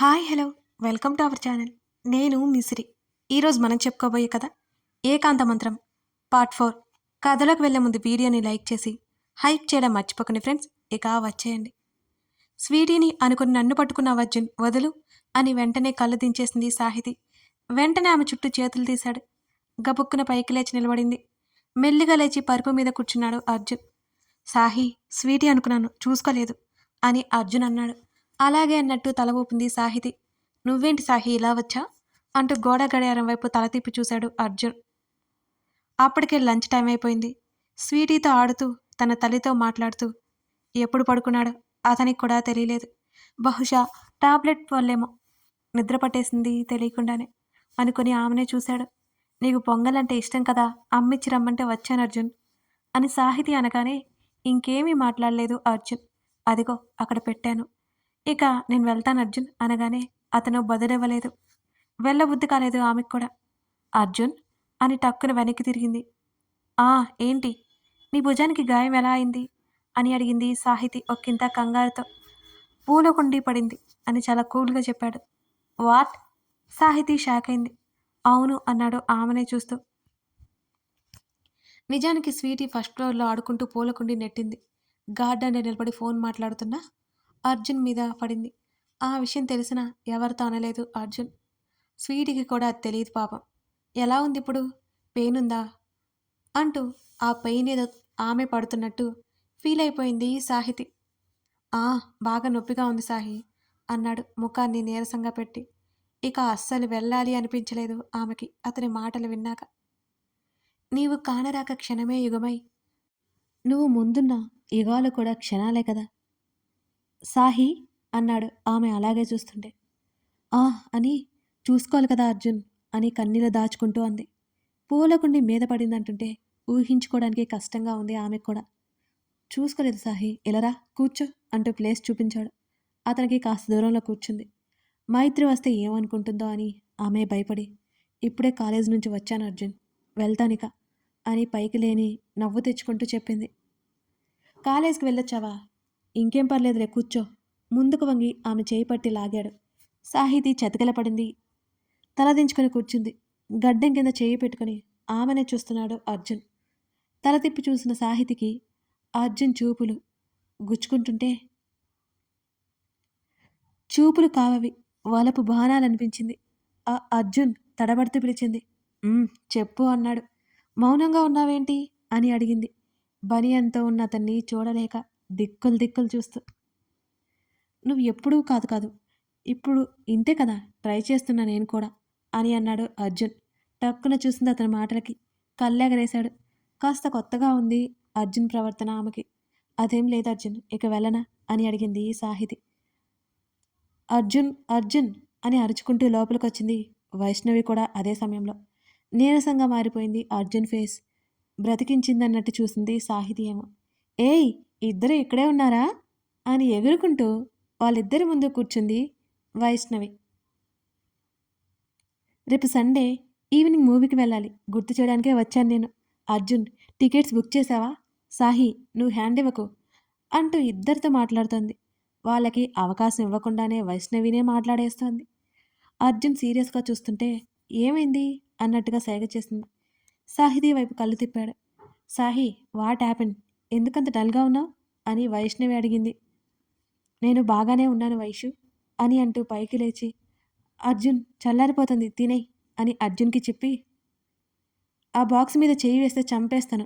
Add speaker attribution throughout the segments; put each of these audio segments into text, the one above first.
Speaker 1: Hi hello welcome to our channel. నేను మిసిరి. ఈరోజు మనం చెప్పుకోబోయే కథ ఏకాంత మంత్రం పార్ట్ 4. కథలోకి వెళ్ళే ముందు వీడియోని లైక్ చేసి హైప్ చేయడం మర్చిపోకండి ఫ్రెండ్స్. ఇక వచ్చేయండి. స్వీటీని అనుకుని నన్ను పట్టుకున్న అర్జున్ వదులు అని వెంటనే కళ్ళు దించేసింది సాహితి. వెంటనే ఆమె చుట్టూ చేతులు తీశాడు. గబుక్కున పైకి లేచి నిలబడింది. మెల్లిగా లేచి పరుపు మీద కూర్చున్నాడు అర్జున్. సాహి, స్వీటీ అనుకున్నాను, చూసుకోలేదు అని అర్జున్ అన్నాడు. అలాగే అన్నట్టు తల ఊపింది సాహితి. నువ్వేంటి సాహి ఇలా వచ్చా అంటూ గోడ గడియారం వైపు తల తిప్పి చూశాడు అర్జున్. అప్పటికే లంచ్ టైం అయిపోయింది. స్వీటీతో ఆడుతూ తన తల్లితో మాట్లాడుతూ ఎప్పుడు పడుకున్నాడో అతనికి కూడా తెలియలేదు. బహుశా టాబ్లెట్ వల్లేమో నిద్ర పట్టేసింది తెలియకుండానే అనుకుని ఆమెనే చూశాడు. నీకు పొంగలంటే ఇష్టం కదా, అమ్మిచ్చి రమ్మంటే వచ్చాను అర్జున్ అని సాహితి అనగానే ఇంకేమీ మాట్లాడలేదు అర్జున్. అదిగో అక్కడ పెట్టాను, ఇక నేను వెళ్తాను అర్జున్ అనగానే అతను బదులివ్వలేదు. వెళ్ళబుద్ధి కాలేదు ఆమెకు కూడా. అర్జున్ అని టక్కున వెనక్కి తిరిగింది. ఆ, ఏంటి, నీ భుజానికి గాయం ఎలా అయింది అని అడిగింది సాహితి ఒక్కింత కంగారుతో. పూల కుండీ పడింది అని చాలా కూల్గా చెప్పాడు. వాట్? సాహితి షాక్ అయింది. అవును అన్నాడు ఆమెనే చూస్తూ. నిజానికి స్వీటీ ఫస్ట్ ఫ్లోర్లో ఆడుకుంటూ పూలకుండి నెట్టింది. గార్డెన్ నిలబడి ఫోన్ మాట్లాడుతున్నా అర్జున్ మీద పడింది. ఆ విషయం తెలిసినా ఎవరితో అనలేదు అర్జున్. స్వీటీకి కూడా అది తెలియదు పాపం. ఎలా ఉంది ఇప్పుడు, పెయిన్ ఉందా అంటూ ఆ పెయిన్ ఏదో ఆమె పడుతున్నట్టు ఫీల్ అయిపోయింది సాహితి. ఆ, బాగా నొప్పిగా ఉంది సాహి అన్నాడు ముఖాన్ని నీరసంగా పెట్టి. ఇక అస్సలు వెళ్ళాలి అనిపించలేదు ఆమెకి అతని మాటలు విన్నాక. నీవు కానరాక క్షణమే యుగమై, నువ్వు ముందున్న యుగాలు కూడా క్షణాలే కదా సాహి అన్నాడు ఆమె అలాగే చూస్తుంటే. ఆ అని చూసుకోవాలి కదా అర్జున్ అని కన్నీళ్ళు దాచుకుంటూ అంది. పూలకుండి మీద పడిందంటుంటే ఊహించుకోవడానికి కష్టంగా ఉంది ఆమెకు కూడా. చూసుకోలేదు సాహి, ఎలరా కూర్చో అంటూ ప్లేస్ చూపించాడు. అతనికి కాస్త దూరంలో కూర్చుంది. మైత్రి వస్తే ఏమనుకుంటుందో అని ఆమె భయపడి, ఇప్పుడే కాలేజ్ నుంచి వచ్చాను అర్జున్, వెళ్తానిక అని పైకి లేని నవ్వు తెచ్చుకుంటూ చెప్పింది. కాలేజ్కి వెళ్ళొచ్చావా, ఇంకేం పర్లేదులే కూర్చో. ముందుకు వంగి ఆమె చేయి పట్టి లాగాడు. సాహితీ చతికిలపడింది. తలదించుకొని కూర్చుంది. గడ్డం కింద చేయి పెట్టుకుని ఆమెనే చూస్తున్నాడు అర్జున్. తల తిప్పి చూసిన సాహితికి అర్జున్ చూపులు కావవి, వలపు బాణాలనిపించింది. ఆ అర్జున్ తడబడుతూ పిలిచింది. చెప్పు అన్నాడు. మౌనంగా ఉన్నావేంటి అని అడిగింది. బనియంతో ఉన్న అతన్ని చూడలేక దిక్కులు దిక్కులు చూస్తూ. నువ్వు ఎప్పుడూ కాదు కాదు ఇప్పుడు ఇంతే కదా ట్రై చేస్తున్నా నేను కూడా అని అన్నాడు అర్జున్. టక్కున చూసింది అతని మాటలకి. కళ్ళెగరేశాడు. కాస్త కొత్తగా ఉంది అర్జున్ ప్రవర్తన ఆమెకి. అదేం లేదు అర్జున్, ఇక వెళ్ళనా అని అడిగింది సాహితి. అర్జున్ అర్జున్ అని అరుచుకుంటూ లోపలికొచ్చింది వైష్ణవి కూడా అదే సమయంలో. నీరసంగా మారిపోయింది అర్జున్ ఫేస్. బ్రతికించిందన్నట్టు చూసింది సాహితి ఏమో. ఏయ్, ఇద్దరు ఇక్కడే ఉన్నారా అని ఎగురుకుంటూ వాళ్ళిద్దరి ముందు కూర్చుంది వైష్ణవి. రేపు సండే ఈవినింగ్ మూవీకి వెళ్ళాలి, గుర్తు చేయడానికే వచ్చాను నేను. అర్జున్, టికెట్స్ బుక్ చేశావా? సాహి, నువ్వు హ్యాండ్ ఇవ్వకు అంటూ ఇద్దరితో మాట్లాడుతోంది. వాళ్ళకి అవకాశం ఇవ్వకుండానే వైష్ణవినే మాట్లాడేస్తోంది. అర్జున్ సీరియస్గా చూస్తుంటే ఏమైంది అన్నట్టుగా సైగ చేసింది. సాహితీ వైపు కళ్ళు తిప్పాడు. సాహి, వాట్ హ్యాపెన్, ఎందుకంత డల్గా ఉన్నావు అని వైష్ణవి అడిగింది. నేను బాగానే ఉన్నాను వైషు అని అంటూ పైకి లేచి, అర్జున్ చల్లారిపోతుంది తినేయ్ అని అర్జున్కి చెప్పి, ఆ బాక్స్ మీద చేయి వేస్తే చంపేస్తాను,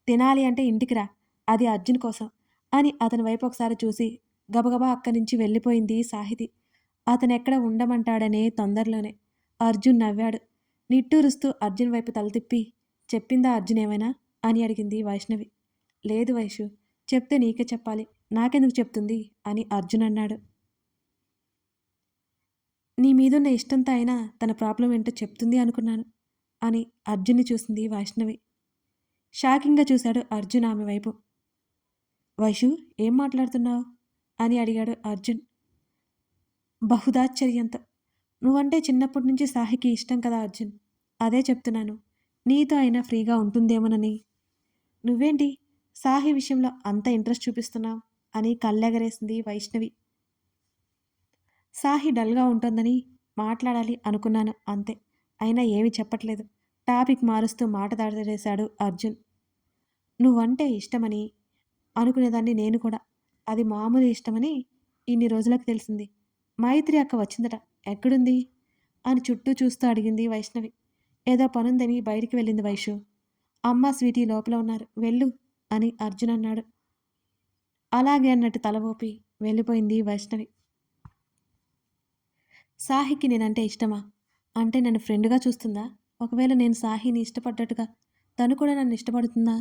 Speaker 1: తినాలి అంటే ఇంటికి రా, అది అర్జున్ కోసం అని అతని వైపు ఒకసారి చూసి గబగబా అక్కడి నుంచి వెళ్ళిపోయింది సాహితి. అతనెక్కడ ఉండమంటాడనే తొందరలోనే. అర్జున్ నవ్వాడు. నిట్టూరుస్తూ అర్జున్ వైపు తల తిప్పి, చెప్పిందా అర్జున్ ఏమైనా అని అడిగింది వైష్ణవి. లేదు వైషు, చెప్తే నీకే చెప్పాలి, నాకెందుకు చెప్తుంది అని అర్జున్ అన్నాడు. నీ మీదున్న ఇష్టంతో అయినా తన ప్రాబ్లం ఏంటో చెప్తుంది అనుకున్నాను అని అర్జున్ని చూసింది వైష్ణవి. షాకింగ్గా చూశాడు అర్జున్ ఆమె వైపు. వైషు, ఏం మాట్లాడుతున్నావు అని అడిగాడు అర్జున్ బహుదాశ్చర్యంతో. నువ్వంటే చిన్నప్పటి నుంచి సాహికి ఇష్టం కదా అర్జున్, అదే చెప్తున్నాను, నీతో అయినా ఫ్రీగా ఉంటుందేమోనని. నువ్వేంటి సాహి విషయంలో అంత ఇంట్రెస్ట్ చూపిస్తున్నావు అని కళ్ళెగరేసింది వైష్ణవి. సాహి డల్‌గా ఉంటోందని మాట్లాడాలి అనుకున్నాను అంతే. అయినా ఏమీ చెప్పట్లేదు. టాపిక్ మారుస్తూ మాట దాటవేశాడు అర్జున్. నువ్వంటే ఇష్టమని అనుకునేదాన్ని నేను కూడా. అది మామూలు ఇష్టమని ఇన్ని రోజులకు తెలిసింది. మైత్రి అక్క వచ్చిందట. ఎక్కడుంది? అని చుట్టూ చూస్తూ అడిగింది వైష్ణవి. ఏదో పనుందని బయటికి వెళ్ళింది వైషు. అమ్మ, స్వీటీ లోపల ఉన్నారు. వెళ్ళు అని అర్జున్ అన్నాడు. అలాగే అన్నట్టు తల ఊపి వెళ్ళిపోయింది వైష్ణవి. సాహికి నేనంటే ఇష్టమా? అంటే నన్ను ఫ్రెండ్‌గా చూస్తుందా? ఒకవేళ నేను సాహిని ఇష్టపడ్డట్టుగా తను కూడా నన్ను ఇష్టపడుతుందా?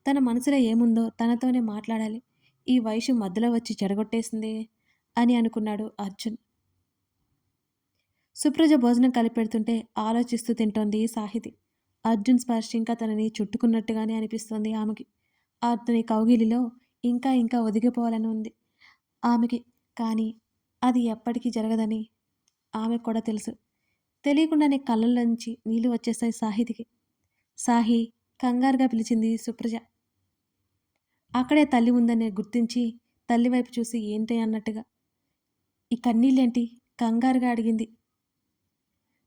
Speaker 1: తన మనసులో ఏముందో తనతోనే మాట్లాడాలి. ఈ వైషు మధ్యలో వచ్చి చెడగొట్టేసిందే అని అనుకున్నాడు అర్జున్. సుప్రజ భోజనం కలిపెడుతుంటే ఆలోచిస్తూ తింటోంది సాహితి. అర్జున్ స్పర్శ ఇంకా తనని చుట్టుకున్నట్టుగానే అనిపిస్తోంది ఆమెకి. అతని కౌగిలిలో ఇంకా ఇంకా ఒదిగిపోవాలని ఉంది ఆమెకి. కానీ అది ఎప్పటికీ జరగదని ఆమెకు కూడా తెలుసు. తెలియకుండానే కళ్ళల్లోంచి నీళ్లు వచ్చేశాయి సాహితికి. సాహి కంగారుగా పిలిచింది సుప్రజ. అక్కడే తల్లి ఉందని గుర్తించి తల్లి వైపు చూసి ఏంటి అన్నట్టుగా. ఈ కన్నీళ్ళేంటి? కంగారుగా అడిగింది.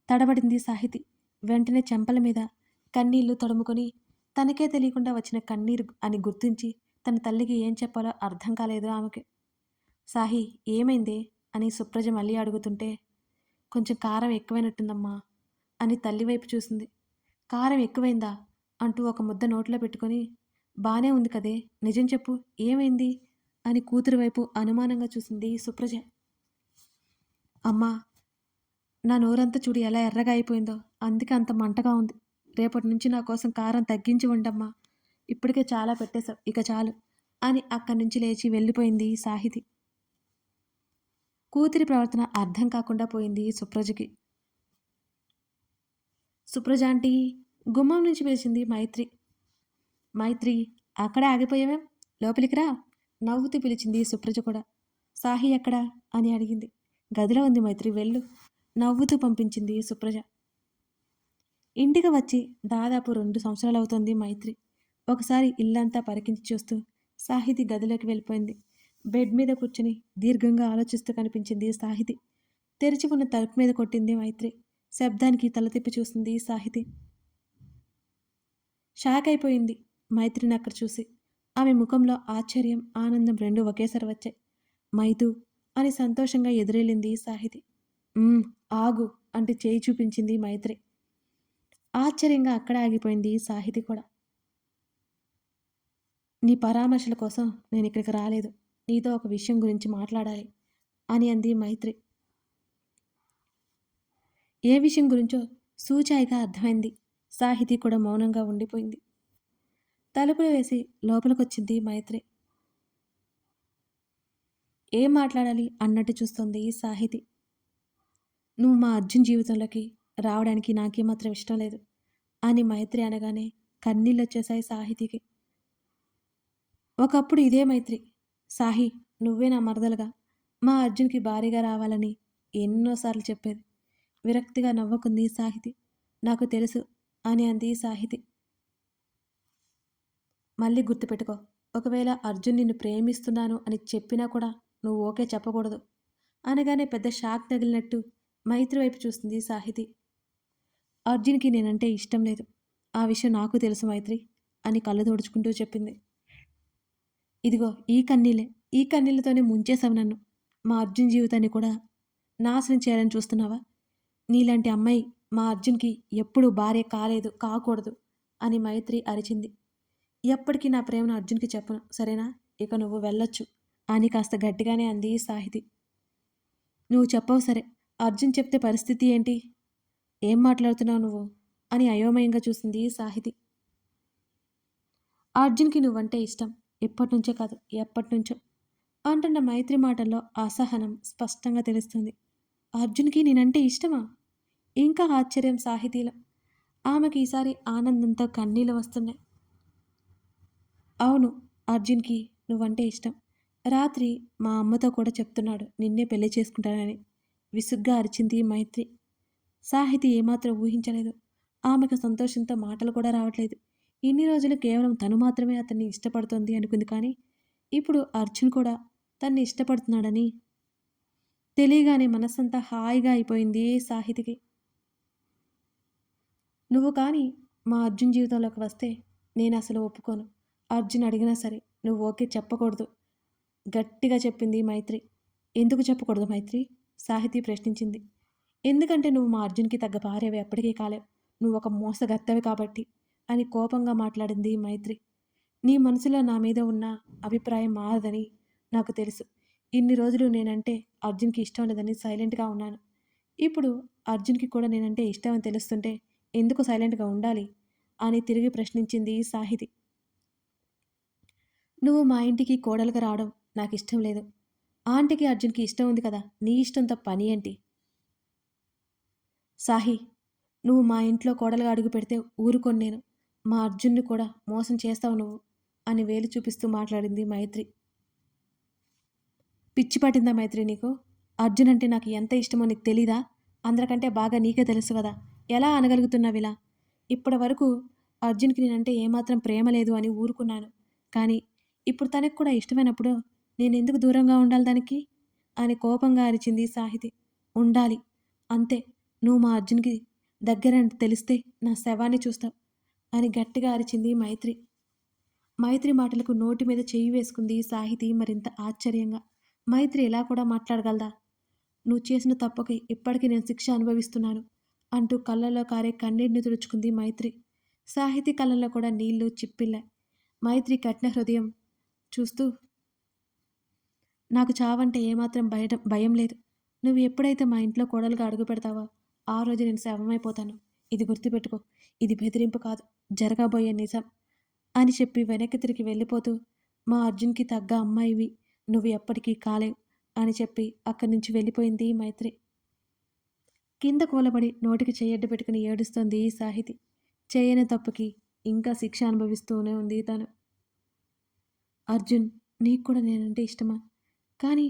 Speaker 1: తడబడింది సాహితి. వెంటనే చెంపల మీద కన్నీళ్లు తడుముకొని తనకే తెలియకుండా వచ్చిన కన్నీరు అని గుర్తించి తన తల్లికి ఏం చెప్పాలో అర్థం కాలేదు ఆమెకి. సాహి ఏమైందే అని సుప్రజ మళ్ళీ అడుగుతుంటే కొంచెం కారం ఎక్కువైనట్టుందమ్మా అని తల్లి వైపు చూసింది. కారం ఎక్కువైందా అంటూ ఒక ముద్ద నోట్లో పెట్టుకొని బానే ఉంది కదే, నిజం చెప్పు ఏమైంది అని కూతురు వైపు అనుమానంగా చూసింది సుప్రజ. అమ్మా, నా నోరంతా చూడు ఎలా ఎర్రగా అయిపోయిందో, అందుకే అంత మంటగా ఉంది. రేపటి నుంచి నా కోసం కారం తగ్గించి వండమ్మా. ఇప్పటికే చాలా పెట్టేశావు, ఇక చాలు అని అక్కడి నుంచి లేచి వెళ్ళిపోయింది సాహితి. కూతురి ప్రవర్తన అర్థం కాకుండా పోయింది సుప్రజకి. సుప్రజ ఆంటీ గుమ్మం నుంచి పిలిచింది మైత్రి. మైత్రి, అక్కడే ఆగిపోయావేం, లోపలికి రా నవ్వుతూ పిలిచింది సుప్రజ కూడా. సాహి ఎక్కడా అని అడిగింది. గదిలో ఉంది మైత్రి, వెళ్ళు నవ్వుతూ పంపించింది సుప్రజ. ఇంటికి వచ్చి దాదాపు 2 సంవత్సరాలు అవుతోంది మైత్రి. ఒకసారి ఇల్లంతా పరికించి చూస్తూ సాహితి గదిలోకి వెళ్ళిపోయింది. బెడ్ మీద కూర్చుని దీర్ఘంగా ఆలోచిస్తూ కనిపించింది సాహితి. తెరిచి ఉన్న తలుపు మీద కొట్టింది మైత్రి. శబ్దానికి తల తిప్పి చూసింది సాహితి. షాక్ అయిపోయింది మైత్రిని అక్కడ చూసి. ఆమె ముఖంలో ఆశ్చర్యం, ఆనందం రెండూ ఒకేసారి వచ్చాయి. మైతూ అని సంతోషంగా ఎదురెళ్ళింది సాహితి. ఆగు అంటూ చేయి చూపించింది మైత్రి. ఆశ్చర్యంగా అక్కడే ఆగిపోయింది సాహితి కూడా. నీ పరామర్శల కోసం నేను ఇక్కడికి రాలేదు. నీతో ఒక విషయం గురించి మాట్లాడాలి అని అంది మైత్రి. ఏ విషయం గురించో సూచాయిగా అర్థమైంది. సాహితి కూడా మౌనంగా ఉండిపోయింది. తలుపులు వేసి లోపలికొచ్చింది మైత్రి. ఏం మాట్లాడాలి అన్నట్టు చూస్తోంది సాహితి. నువ్వు మా అర్జున్ జీవితంలోకి రావడానికి నాకేమాత్రం ఇష్టం లేదు అని మైత్రి అనగానే కన్నీళ్ళొచ్చేశాయి సాహితికి. ఒకప్పుడు ఇదే మైత్రి, సాహి నువ్వే నా మరదలుగా మా అర్జున్కి భారీగా రావాలని ఎన్నోసార్లు చెప్పేది. విరక్తిగా నవ్వుకుంది సాహితి. నాకు తెలుసు అని అంది సాహితి. మళ్ళీ గుర్తుపెట్టుకో, ఒకవేళ అర్జున్ నిన్ను ప్రేమిస్తున్నాను అని చెప్పినా కూడా నువ్వు ఓకే చెప్పకూడదు అనగానే పెద్ద షాక్ తగిలినట్టు మైత్రి వైపు చూస్తుంది సాహితి. అర్జున్కి నేనంటే ఇష్టం లేదు, ఆ విషయం నాకు తెలుసు మైత్రి అని కళ్ళు తుడుచుకుంటూ చెప్పింది. ఇదిగో ఈ కన్నీళ్ళతోనే ముంచేశావు నన్ను. మా అర్జున్ జీవితాన్ని కూడా నాశనం చేయాలని చూస్తున్నావా? నీలాంటి అమ్మాయి మా అర్జున్కి ఎప్పుడూ భార్య కాలేదు, కాకూడదు అని మైత్రి అరిచింది. ఎప్పటికీ నా ప్రేమను అర్జున్కి చెప్పను, సరేనా? ఇక నువ్వు వెళ్ళొచ్చు అని కాస్త గట్టిగానే అంది సాహితి. నువ్వు చెప్పవు సరే, అర్జున్ చెప్తే పరిస్థితి ఏంటి? ఏం మాట్లాడుతున్నావు నువ్వు అని అయోమయంగా చూసింది సాహితి. అర్జున్కి నువ్వంటే ఇష్టం, ఇప్పటినుంచే కాదు ఎప్పటినుంచో అంటున్న మైత్రి మాటల్లో అసహనం స్పష్టంగా తెలుస్తుంది. అర్జున్కి నేనంటే ఇష్టమా? ఇంకా ఆశ్చర్యం సాహితీలో. ఆమెకి ఈసారి ఆనందంతో కన్నీళ్ళు వస్తున్నాయి. అవును, అర్జున్కి నువ్వంటే ఇష్టం. రాత్రి మా అమ్మతో కూడా చెప్తున్నాడు నిన్నే పెళ్లి చేసుకుంటానని విసుగ్గా అరిచింది మైత్రి. సాహితి ఏమాత్రం ఊహించలేదు. ఆమెకు సంతోషంతో మాటలు కూడా రావట్లేదు. ఇన్ని రోజులు కేవలం తను మాత్రమే అతన్ని ఇష్టపడుతోంది అనుకుంది. కానీ ఇప్పుడు అర్జున్ కూడా తన్ని ఇష్టపడుతున్నాడని తెలియగానే మనసంతా హాయిగా అయిపోయింది సాహితికి. నువ్వు కానీ మా అర్జున్ జీవితంలోకి వస్తే నేనసలు ఒప్పుకోను. అర్జున్ అడిగినా సరే నువ్వు ఓకే చెప్పకూడదు. గట్టిగా చెప్పింది మైత్రి. ఎందుకు చెప్పకూడదు మైత్రి? సాహితి ప్రశ్నించింది. ఎందుకంటే నువ్వు మా అర్జున్‌కి తగ్గ భార్యవి ఎప్పటికీ కాలేవు. నువ్వొక మోసగత్తెవి కాబట్టి అని కోపంగా మాట్లాడింది మైత్రి. నీ మనసులో నా మీద ఉన్న అభిప్రాయం మారదని నాకు తెలుసు. ఇన్ని రోజులు నేనంటే అర్జున్‌కి ఇష్టం లేదని సైలెంట్‌గా ఉన్నాను. ఇప్పుడు అర్జున్‌కి కూడా నేనంటే ఇష్టం అని తెలుస్తుంటే ఎందుకు సైలెంట్‌గా ఉండాలి? అని తిరిగి ప్రశ్నించింది సాహితి. నువ్వు మా ఇంటికి కోడలుగా రావడం నాకిష్టం లేదు. ఆంటీకి, అర్జున్‌కి ఇష్టం ఉంది కదా! నీ ఇష్టంతో పని ఏంటి? సాహి, నువ్వు మా ఇంట్లో కోడలుగా అడుగుపెడితే ఊరుకోను నేను. మా అర్జున్‌ని కూడా మోసం చేస్తావు నువ్వు అని వేలు చూపిస్తూ మాట్లాడింది మైత్రి. పిచ్చి పట్టిందా మైత్రి నీకు? అర్జున్ అంటే నాకు ఎంత ఇష్టమో నీకు తెలీదా? అందరికంటే బాగా నీకే తెలుసు గదా! ఎలా అనగలుగుతున్నావిలా? ఇప్పటి వరకు అర్జున్‌కి నేనంటే ఏమాత్రం ప్రేమ లేదు అని ఊరుకున్నాను. కానీ ఇప్పుడు తనకి కూడా ఇష్టమైనప్పుడు నేనెందుకు దూరంగా ఉండాలి దానికి? అని కోపంగా అరిచింది సాహితి. ఉండాలి. అంతే. నువ్వు మా అర్జున్‌కి దగ్గరని తెలిస్తే నా శవాన్ని చూస్తావు అని గట్టిగా అరిచింది మైత్రి. మైత్రి మాటలకు నోటి మీద చెయ్యి వేసుకుంది సాహితి మరింత ఆశ్చర్యంగా. మైత్రి ఇలా కూడా మాట్లాడగలదా? నువ్వు చేసిన తప్పుకి ఇప్పటికీ నేను శిక్ష అనుభవిస్తున్నాను అంటూ కళ్ళల్లో కారే కన్నీటిని తుడుచుకుంది మైత్రి. సాహితీ కళ్ళల్లో కూడా నీళ్లు చిప్పిల్లాయి. మైత్రి కఠిన హృదయం చూస్తూ నాకు చావంటే ఏమాత్రం భయం లేదు. నువ్వు ఎప్పుడైతే మా ఇంట్లో కోడలుగా అడుగు పెడతావో ఆ రోజు నేను శవమైపోతాను. ఇది గుర్తుపెట్టుకో. ఇది బెదిరింపు కాదు. జరగబోయే నిజం అని చెప్పి వెనక్కి తిరిగి వెళ్ళిపోతూ మా అర్జున్‌కి తగ్గ అమ్మాయివి నువ్వు ఎప్పటికీ కాలేవు అని చెప్పి అక్కడి నుంచి వెళ్ళిపోయింది మైత్రి. కింద కూలబడి నోటికి చెయ్యడ్డు పెట్టుకుని ఏడుస్తోంది సాహితి. చేయని తప్పుకి ఇంకా శిక్ష అనుభవిస్తూనే ఉంది తను. అర్జున్, నీకు కూడా నేనంటే ఇష్టమా? కానీ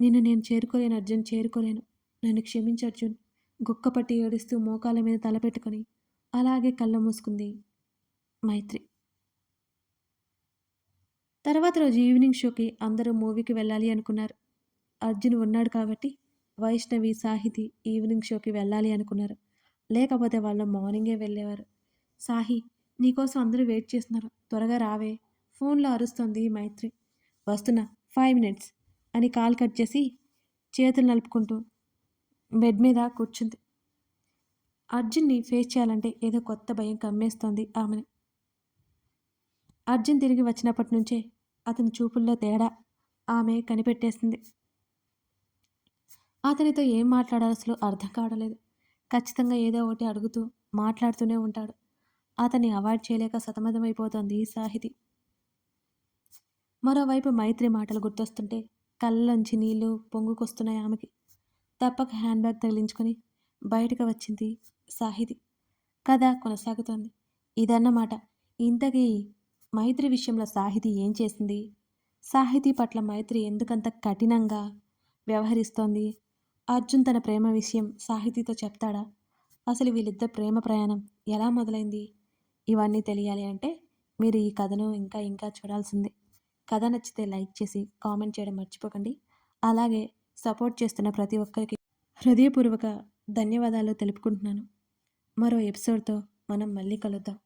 Speaker 1: నిన్ను నేను చేరుకోలేను అర్జున్, చేరుకోలేను. నన్ను క్షమించు అర్జున్. గుక్కపట్టి ఏడుస్తూ మోకాళ్ళ మీద తలపెట్టుకొని అలాగే కళ్ళు మూసుకుంది మైత్రి. తర్వాత రోజు ఈవినింగ్ షోకి అందరూ మూవీకి వెళ్ళాలి అనుకున్నారు. అర్జున్ ఉన్నాడు కాబట్టి వైష్ణవి, సాహితి ఈవినింగ్ షోకి వెళ్ళాలి అనుకున్నారు. లేకపోతే వాళ్ళు మార్నింగే వెళ్ళేవారు. సాహి, నీకోసం అందరూ వెయిట్ చేస్తున్నారు. త్వరగా రావే. ఫోన్లో అరుస్తోంది మైత్రి. వస్తున్నా 5 మినిట్స్ అని కాల్ కట్ చేసి చేతులు నలుపుకుంటూ బెడ్ మీద కూర్చుంది. అర్జున్ని ఫేస్ చేయాలంటే ఏదో కొత్త భయం కమ్మేస్తోంది ఆమెని. అర్జున్ తిరిగి వచ్చినప్పటి నుంచే అతని చూపుల్లో తేడా ఆమె కనిపెట్టేసింది. అతనితో ఏం మాట్లాడాలో అసలు అర్థం కావడలేదు. ఖచ్చితంగా ఏదో ఒకటి అడుగుతూ మాట్లాడుతూనే ఉంటాడు. అతన్ని అవాయిడ్ చేయలేక సతమతమైపోతోంది సాహితి. మరోవైపు మైత్రి మాటలు గుర్తొస్తుంటే కళ్ళలోంచి నీళ్లు పొంగుకొస్తున్నాయి ఆమెకి. తప్పక హ్యాండ్ బ్యాగ్ తగిలించుకొని బయటకు వచ్చింది సాహితి. కథ కొనసాగుతోంది. ఇదన్నమాట. ఇంతకీ మైత్రి విషయంలో సాహితి ఏం చేసింది? సాహితీ పట్ల మైత్రి ఎందుకంత కఠినంగా వ్యవహరిస్తోంది? అర్జున్ తన ప్రేమ విషయం సాహితీతో చెప్తాడా? అసలు వీళ్ళిద్దరి ప్రేమ ప్రయాణం ఎలా మొదలైంది? ఇవన్నీ తెలియాలి అంటే మీరు ఈ కథను ఇంకా ఇంకా చూడాల్సిందే. కథ నచ్చితే లైక్ చేసి కామెంట్ చేయడం మర్చిపోకండి. అలాగే సపోర్ట్ చేస్తున్న ప్రతి ఒక్కరికి హృదయపూర్వక ధన్యవాదాలు తెలుపుకుంటున్నాను. మరో ఎపిసోడ్‌తో మనం మళ్ళీ కలుద్దాం.